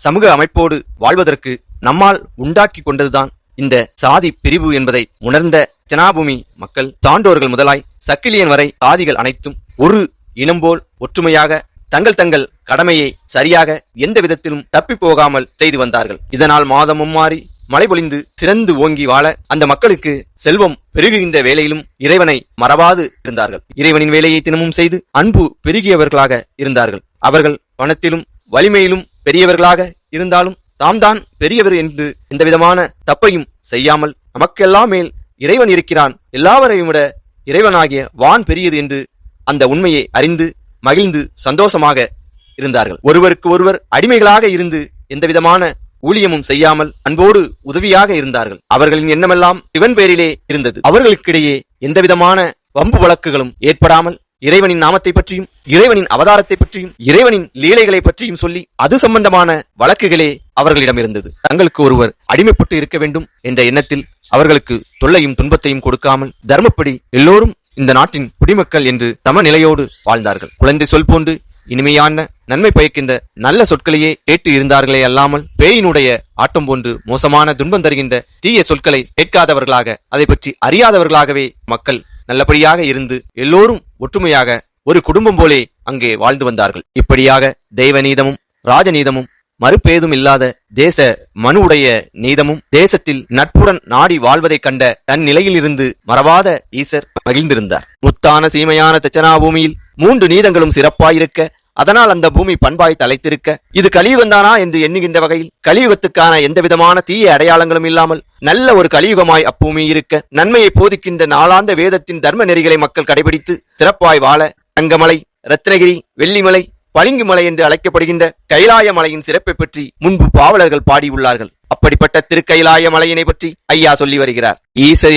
சமூக அமைப்போடு வாழ்வதற்கு நம்மால் உண்டாக்கி கொண்டதுதான் இந்த சாதி பிரிவு என்பதை உணர்ந்த ஜனாபூமி மக்கள் சான்றோர்கள் முதலாய் சக்கிலியன் வரை சாதிகள் அனைத்தும் ஒரு இனம்போல் ஒற்றுமையாக தங்கள் கடமையை சரியாக எந்த விதத்திலும் தப்பி போகாமல் செய்து வந்தார்கள். இதனால் மாதம் மும்மாறி மழை பொழிந்து சிறந்து ஓங்கி வாழ அந்த மக்களுக்கு செல்வம் பெருகுகின்ற வேளையிலும் இறைவனை மறவாது இருந்தார்கள். இறைவனின் வேலையை தினமும் செய்து அன்பு பெருகியவர்களாக இருந்தார்கள். அவர்கள் பணத்திலும் வலிமையிலும் பெரியவர்களாக இருந்தாலும் தாம் தான் பெரியவர் என்று எந்தவிதமான தப்பையும் செய்யாமல் நமக்கெல்லாம் மேல் இறைவன் இருக்கிறான், எல்லாவரையும் விட இறைவனாகிய வான் பெரியது என்று அந்த உண்மையை அறிந்து மகிழ்ந்து சந்தோஷமாக இருந்தார்கள். ஒருவருக்கு ஒருவர் அடிமைகளாக இருந்து எந்தவிதமான ஊழியமும் செய்யாமல் அன்போடு உதவியாக இருந்தார்கள். அவர்களின் எண்ணமெல்லாம் சிவன் பேரிலே இருந்தது. அவர்களுக்கிடையே எந்தவிதமான வம்பு வழக்குகளும் ஏற்படாமல் இறைவனின் நாமத்தை பற்றியும் இறைவனின் அவதாரத்தை பற்றியும் இறைவனின் லீலைகளை பற்றியும் சொல்லி அது சம்பந்தமான வழக்குகளே அவர்களிடம் இருந்தது. தங்களுக்கு ஒருவர் அடிமைப்பட்டு இருக்க வேண்டும் என்ற எண்ணத்தில் அவர்களுக்கு தொல்லையும் துன்பத்தையும் கொடுக்காமல் தர்மப்படி எல்லோரும் இந்த நாட்டின் குடிமக்கள் என்று சமநிலையோடு வாழ்ந்தார்கள். குழந்தை சொல் போன்று இனிமையான நன்மை பயக்கின்ற நல்ல சொற்களையே கேட்டு இருந்தார்களே அல்லாமல் பேயினுடைய ஆட்டம் போன்று மோசமான துன்பம் தருகின்ற தீய சொற்களை கேட்காதவர்களாக அதை பற்றி அறியாதவர்களாகவே மக்கள் நல்லபடியாக இருந்து எல்லோரும் ஒற்றுமையாக ஒரு குடும்பம் போலே அங்கே வாழ்ந்து வந்தார்கள். இப்படியாக தெய்வ நீதமும் ராஜநீதமும் மறுபேதும் இல்லாத தேச மனுவுடைய நீதமும் தேசத்தில் நட்புடன் நாடி வாழ்வதைக் கண்ட தன் நிலையிலிருந்து மறவாத ஈசர் மகிழ்ந்திருந்தார். முத்தான சீமையான தச்சனா பூமியில் 3 நீதங்களும் சிறப்பாயிருக்க, அதனால் அந்த பூமி பண்பாய் தலைத்திருக்க, இது கலியுகந்தானா என்று எண்ணுகின்ற வகையில் கலியுகத்துக்கான எந்தவிதமான தீய அடையாளங்களும் இல்லாமல் நல்ல ஒரு கலியுகமாய் அப்பூமி இருக்க, நன்மையை போதிக்கின்ற நாளாந்த வேதத்தின் தர்ம நெறிகளை மக்கள் கடைபிடித்து சிறப்பாய் வாழ தங்கமலை, ரத்னகிரி, வெள்ளிமலை, பளிங்குமலை என்று அழைக்கப்படுகின்ற கைலாய மலையின் சிறப்பை பற்றி முன்பு பாவலர்கள் பாடியுள்ளார்கள். அப்படிப்பட்ட திருக்கைலாய மலையினை பற்றி ஐயா சொல்லி வருகிறார். ஈசர்